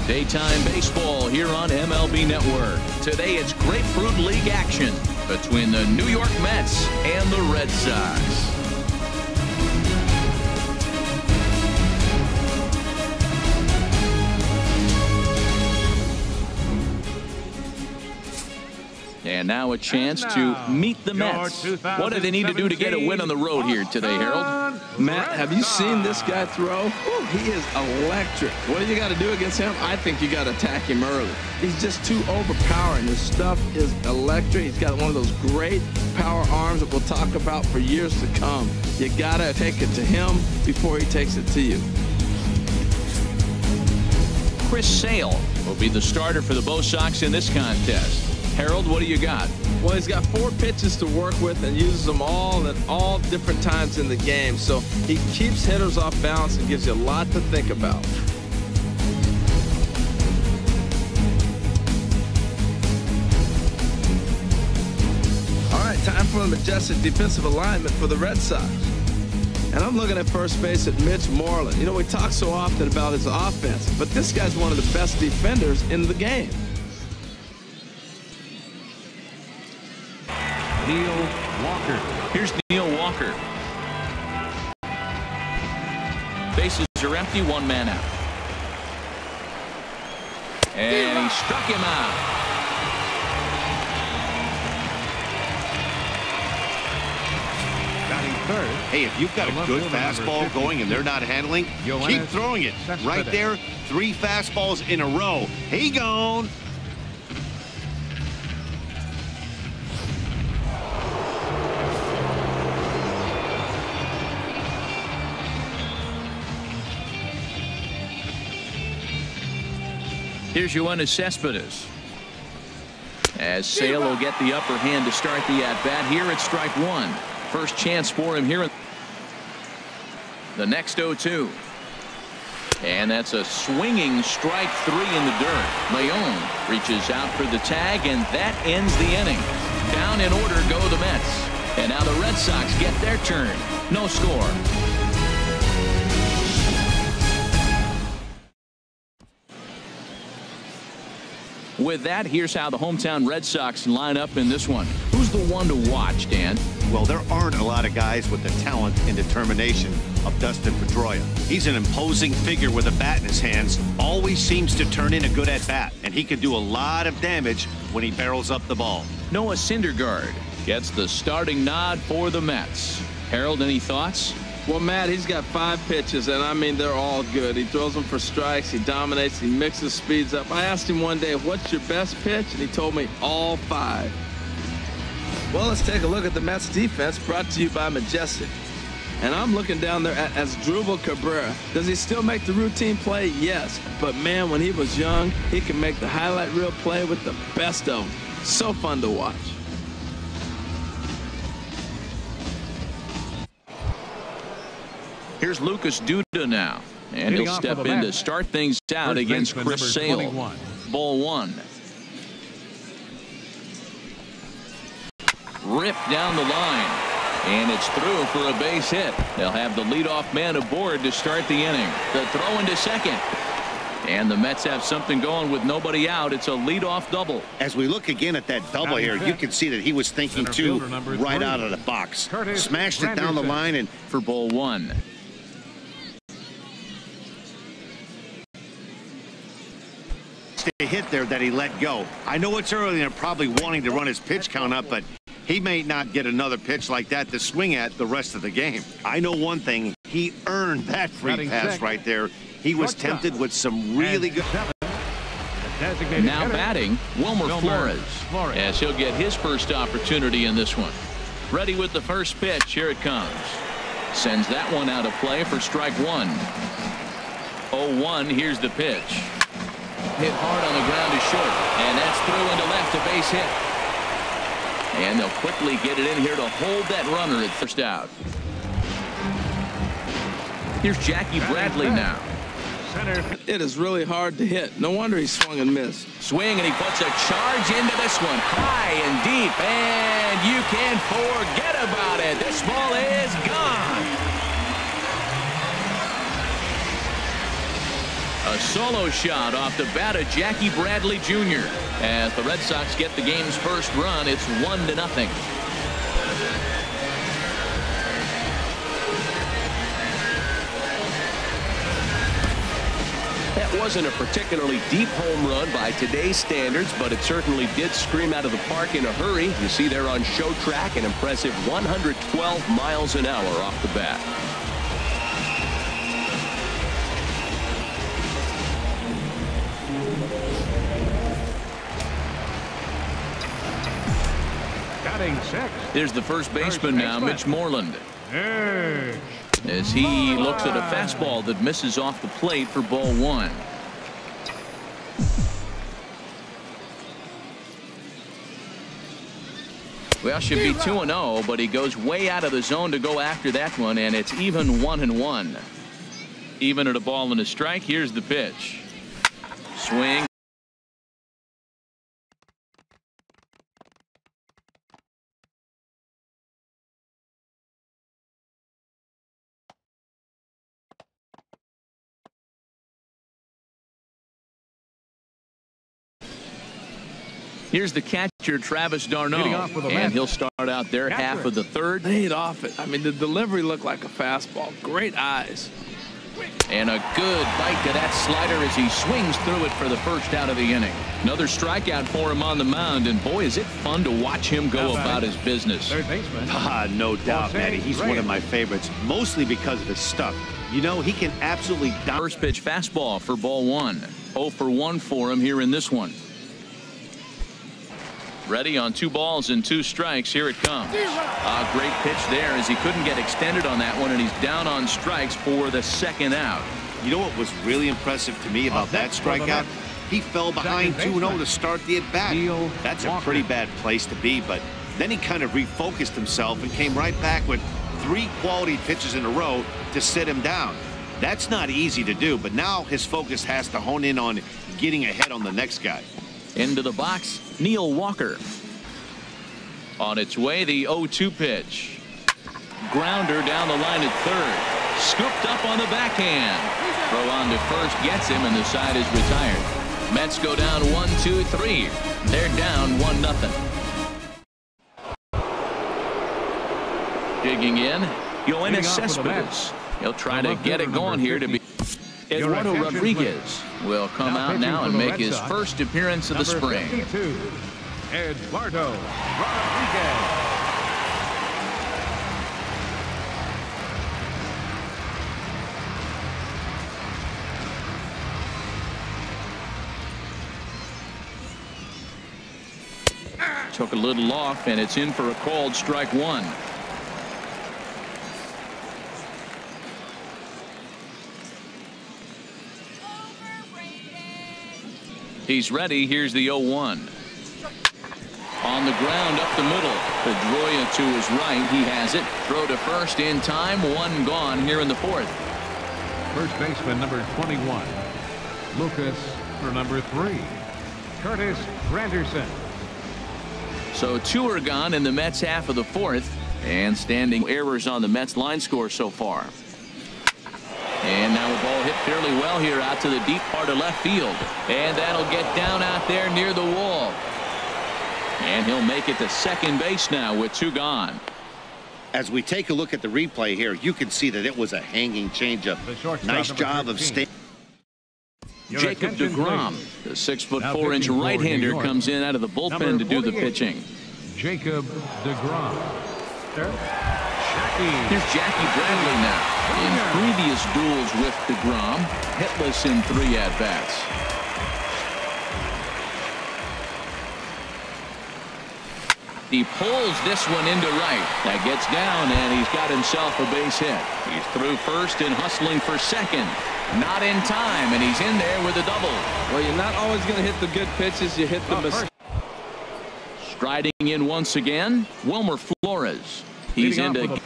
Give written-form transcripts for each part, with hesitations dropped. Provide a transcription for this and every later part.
Daytime baseball here on MLB Network. Today it's Grapefruit League action between the New York Mets and the Red Sox. And now a chance to meet the Mets. What do they need to do to get a win on the road here today, Harold? Matt, have you seen this guy throw? Ooh, he is electric. What do you got to do against him? I think you got to attack him early. He's just too overpowering. His stuff is electric. He's got one of those great power arms that we'll talk about for years to come. You got to take it to him before he takes it to you. Chris Sale will be the starter for the Bo Sox in this contest. Harold, what do you got? Well, he's got 4 pitches to work with and uses them all at all different times in the game. So he keeps hitters off balance and gives you a lot to think about. All right, time for a majestic defensive alignment for the Red Sox. And I'm looking at first base at Mitch Moreland. You know, we talk so often about his offense, but this guy's one of the best defenders in the game. Neil Walker. Here's Neil Walker. Bases are empty, 1 man out. And he struck him out. Third. Hey, if you've got a good fastball going and they're not handling, keep throwing it. Right there, 3 fastballs in a row. He gone. Here's Yoenis Cespedes. As Sale will get the upper hand to start the at-bat. Here it's strike 1. First chance for him here. The next 0-2. And that's a swinging strike 3 in the dirt. Leon reaches out for the tag, and that ends the inning. Down in order go the Mets. And now the Red Sox get their turn. No score. With that, here's how the hometown Red Sox line up in this one. Who's the one to watch, Dan? Well, there aren't a lot of guys with the talent and determination of Dustin Pedroia. He's an imposing figure with a bat in his hands. Always seems to turn in a good at-bat, and he can do a lot of damage when he barrels up the ball. Noah Syndergaard gets the starting nod for the Mets. Harold, any thoughts? Well, Matt, he's got 5 pitches, and I mean, they're all good. He throws them for strikes. He dominates. He mixes speeds up. I asked him one day, what's your best pitch? And he told me all 5. Well, let's take a look at the Mets defense, brought to you by Majestic. And I'm looking down there at Asdrubal Cabrera. Does he still make the routine play? Yes. But, man, when he was young, he could make the highlight reel play with the best of them. So fun to watch. Here's Lucas Duda now. And he'll step in to start things out against Chris Sale. Ball 1. Ripped down the line. And it's through for a base hit. They'll have the leadoff man aboard to start the inning. The throw into second. And the Mets have something going with nobody out. It's a leadoff double. As we look again at that double here, you can see that he was thinking too right out of the box. Smashed it down the line and for ball 1. A hit there that he let go. I know it's early and probably wanting to run his pitch count up, but he may not get another pitch like that to swing at the rest of the game. I know one thing, he earned that free pass right there. He was tempted with some really good. Now batting, Wilmer Flores, as he'll get his first opportunity in this one. Ready with the first pitch. Here it comes. Sends that one out of play for strike 1. 0-1. Here's the pitch. Hit hard on the ground to short, and that's through into left, a base hit. And they'll quickly get it in here to hold that runner at first out. Here's Jackie Bradley now. It is really hard to hit. No wonder he swung and missed. Swing, and he puts a charge into this one, high and deep, and you can't forget about it. This ball is gone. A A solo shot off the bat of Jackie Bradley Jr. As the Red Sox get the game's first run, it's 1-0. That wasn't a particularly deep home run by today's standards, but it certainly did scream out of the park in a hurry. You see there on show track an impressive 112 miles an hour off the bat. There's the first baseman now, Mitch Moreland. As he looks at a fastball that misses off the plate for ball 1. Well, should be 2-0, but he goes way out of the zone to go after that one, and it's even 1-1. Even at a ball and a strike. Here's the pitch. Swing. Here's the catcher, Travis d'Arnaud, and he'll start out there half of the third. Laid off it. I mean, the delivery looked like a fastball. Great eyes. And a good bite to that slider as he swings through it for the first out of the inning. Another strikeout for him on the mound, and boy, is it fun to watch him go about his business. No doubt, Matty. He's one of my favorites, mostly because of his stuff. You know, he can absolutely... First pitch fastball for ball 1. 0 for 1 for him here in this one. Ready on 2 balls and 2 strikes. Here it comes. A great pitch there as he couldn't get extended on that one, and he's down on strikes for the second out. You know what was really impressive to me about that strikeout? He fell behind 2-0 to start the at-bat. That's a pretty bad place to be, but then he kind of refocused himself and came right back with 3 quality pitches in a row to sit him down. That's not easy to do, but now his focus has to hone in on getting ahead on the next guy. Into the box, Neil Walker. On its way, the 0-2 pitch. Grounder down the line at third. Scooped up on the backhand. Throw on to first gets him, and the side is retired. Mets go down 1-2-3. They're down 1-0. Digging in, Yoenis Cespedes. He'll try to get it going here to be. Eduardo Rodriguez will come out now and make his first appearance of the spring. Eduardo Rodriguez. Took a little off, and it's in for a called strike 1. He's ready. Here's the 0-1. On the ground up the middle. Pedroia to his right. He has it. Throw to first in time. 1 gone here in the 4th. First baseman number 21. Lucas for number 3. Curtis Granderson. So 2 are gone in the Mets half of the 4th. And standing errors on the Mets line score so far. And now the ball hit fairly well here out to the deep part of left field. And that'll get down out there near the wall. And he'll make it to second base now with 2 gone. As we take a look at the replay here, you can see that it was a hanging changeup. Nice job of staying. Jacob deGrom, the 6'4" right-hander, comes in out of the bullpen to do the pitching. Jacob deGrom. Here's Jackie Bradley now. In previous duels with deGrom, hitless in 3 at-bats. He pulls this one into right. That gets down, and he's got himself a base hit. He's through first and hustling for second. Not in time, and he's in there with a double. Well, you're not always going to hit the good pitches. You hit the mistakes. Striding in once again, Wilmer Flores. He's into.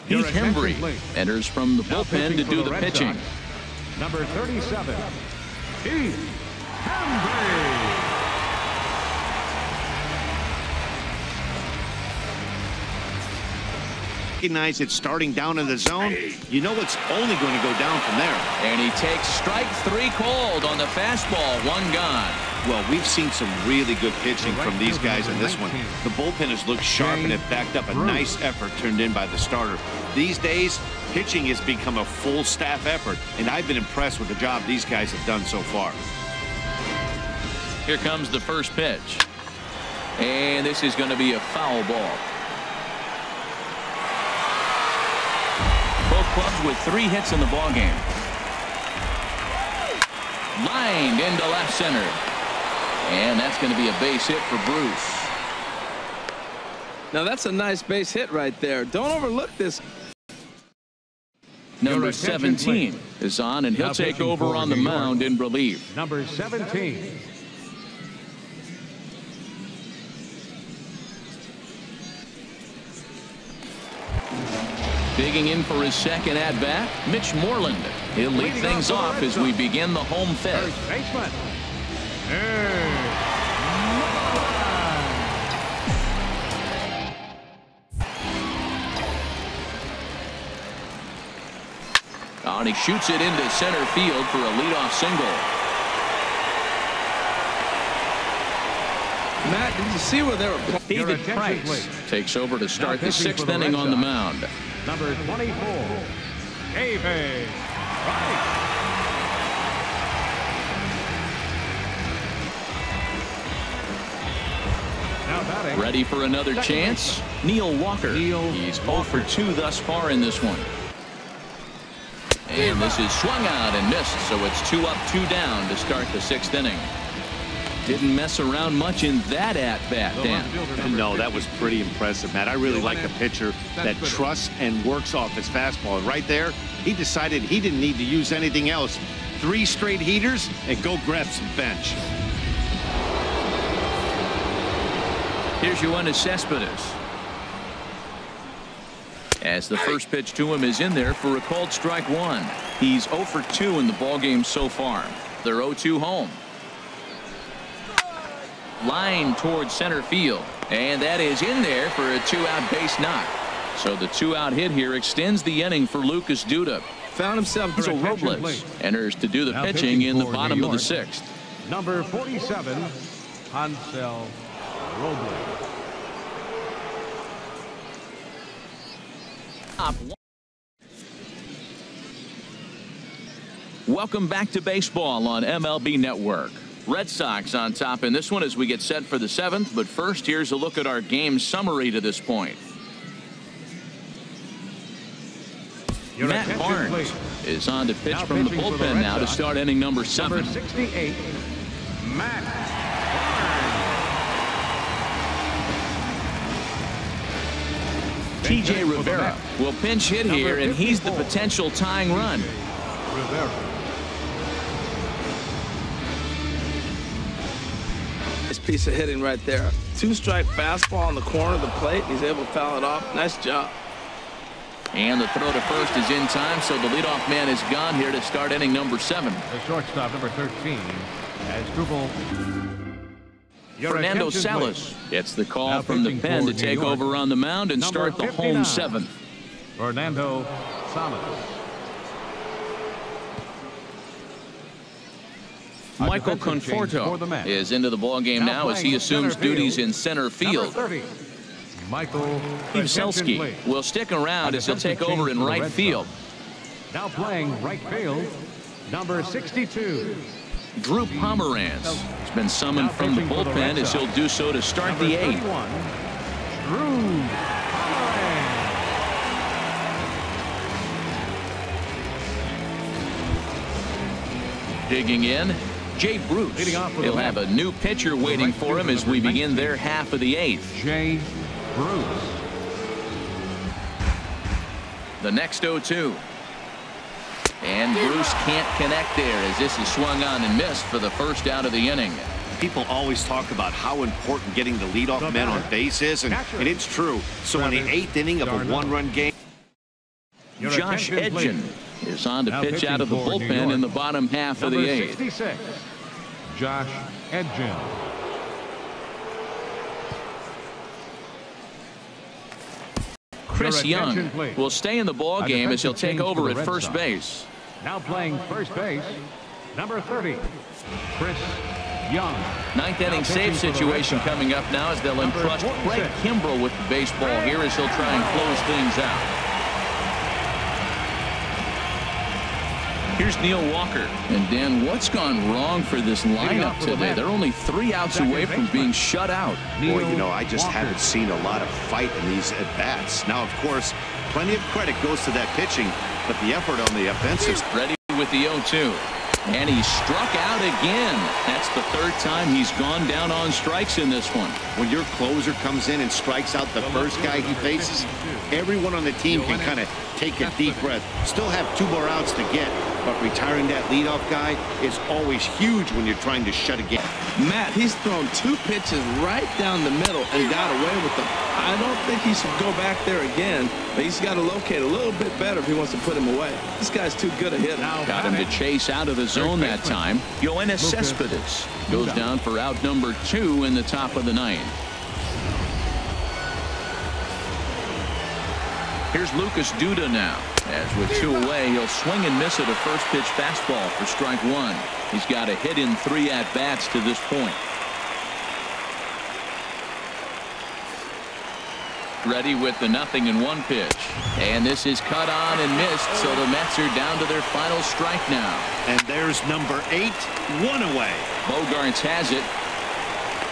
Heath Hembree enters from the bullpen to do the pitching. Number 37, Heath Hembree. recognize it's starting down in the zone, you know it's only going to go down from there. And he takes strike 3 cold on the fastball. 1 gone. Well, we've seen some really good pitching from these guys in this one. The bullpen has looked sharp and have backed up a nice effort turned in by the starter. These days, pitching has become a full staff effort, and I've been impressed with the job these guys have done so far. Here comes the first pitch. And this is going to be a foul ball. Both clubs with 3 hits in the ballgame. Lined into left center. And that's going to be a base hit for Bruce. Now that's a nice base hit right there. Don't overlook this. Number 17 is on, and he'll take over on the mound in relief. Number 17. Digging in for his second at-bat, Mitch Moreland. He'll lead things off as we begin the home fifth. First baseman. Oh, and he shoots it into center field for a leadoff single. Matt, did you see where they were? David Price takes over to start the 6th inning on the mound. Number 24, David Price. Ready for another chance? Neil Walker. He's 0 for 2 thus far in this one. And this is swung out and missed, so it's 2 up, 2 down to start the 6th inning. Didn't mess around much in that at-bat, Dan. No, that was pretty impressive, Matt. I really like a pitcher that trusts and works off his fastball. And right there, he decided he didn't need to use anything else. 3 straight heaters and go grab some bench. Here's Yoenis Cespedes. As the first pitch to him is in there for a called strike 1. He's 0 for 2 in the ballgame so far. They're 0-2 home. Line towards center field, and that is in there for a 2-out base knock. So the 2-out hit here extends the inning for Lucas Duda. Found himself. Hansel Robles enters to do the pitching in the bottom of the 6th. Number 47, Hansel Robles. Welcome back to baseball on MLB Network. Red Sox on top in this one as we get set for the 7th. But first, here's a look at our game summary to this point. Matt Barnes is on to pitch from the bullpen now to start inning number 7. Number 68, Matt Barnes. T.J. Rivera will pinch hit here, and he's the potential tying run. Rivera. Nice piece of hitting right there. 2-strike fastball on the corner of the plate. He's able to foul it off. Nice job. And the throw to first is in time, so the leadoff man is gone here to start inning number 7. The shortstop, number 13, has Struble. Fernando Salas gets the call from the pen to take over on the mound and start the home 7th. Fernando Salas. Michael Conforto is into the ballgame now as he assumes duties in center field. 30, Michael Steve Selski will stick around as he'll take over in right field. Now playing right field, number 62. Drew Pomeranz has been summoned from the bullpen as he'll do so to start the 8th. Drew Pomeranz. Digging in, Jay Bruce. He'll have a new pitcher waiting for him as we begin their half of the 8th. Jay Bruce. The next 0-2. And Bruce can't connect there as this is swung on and missed for the first out of the inning. People always talk about how important getting the leadoff man on base is, and it's true. So in the 8th inning of a 1-run game, Josh Edgen is on to pitch out of the bullpen in the bottom half of the 8th. 66, Josh Edgen. Chris Young please. will stay in the ball A game as he'll defensive take change over for at the Red first Sox. base. Now playing first base, number 30, Chris Young. Ninth inning save situation coming up now as they'll entrust Craig Kimbrell with the baseball here as he'll try and close things out. Here's Neil Walker. And Dan, what's gone wrong for this lineup today? They're only 3 outs away from being shut out. Boy, you know, I just haven't seen a lot of fight in these at-bats. Now, of course, plenty of credit goes to that pitching, but the effort on the offensive. Ready with the 0-2. And he struck out again. That's the 3rd time he's gone down on strikes in this one. When your closer comes in and strikes out the first guy he faces, everyone on the team can kind of take a deep breath. Still have 2 more outs to get, but retiring that leadoff guy is always huge when you're trying to shut a game. Matt, he's thrown 2 pitches right down the middle and got away with them. I don't think he should go back there again, but he's got to locate a little bit better if he wants to put him away. This guy's too good a hitter. Got him to chase out of the zone that time. Yoenis Cespedes goes down for out number 2 in the top of the 9th. Here's Lucas Duda now. As with 2 away, he'll swing and miss at a first pitch fastball for strike 1. He's got a hit in 3 at-bats to this point. Ready with the 0-1 pitch. And this is cut on and missed, so the Mets are down to their final strike now. And there's number 8, 1 away. Bogarts has it.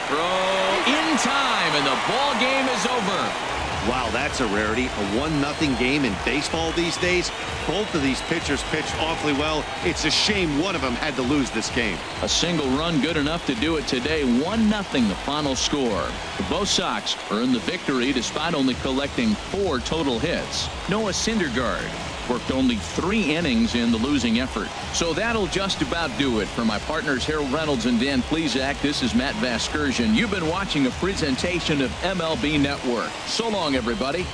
Throw in time, and the ball game is over. Wow, that's a rarity. A 1-0 game in baseball these days. Both of these pitchers pitched awfully well. It's a shame one of them had to lose this game. A single run good enough to do it today. 1-0 the final score. The Bo Sox earned the victory despite only collecting 4 total hits. Noah Syndergaard worked only 3 innings in the losing effort. So that'll just about do it. For my partners Harold Reynolds and Dan Plesac, this is Matt Vasgersian. You've been watching a presentation of MLB Network. So long, everybody.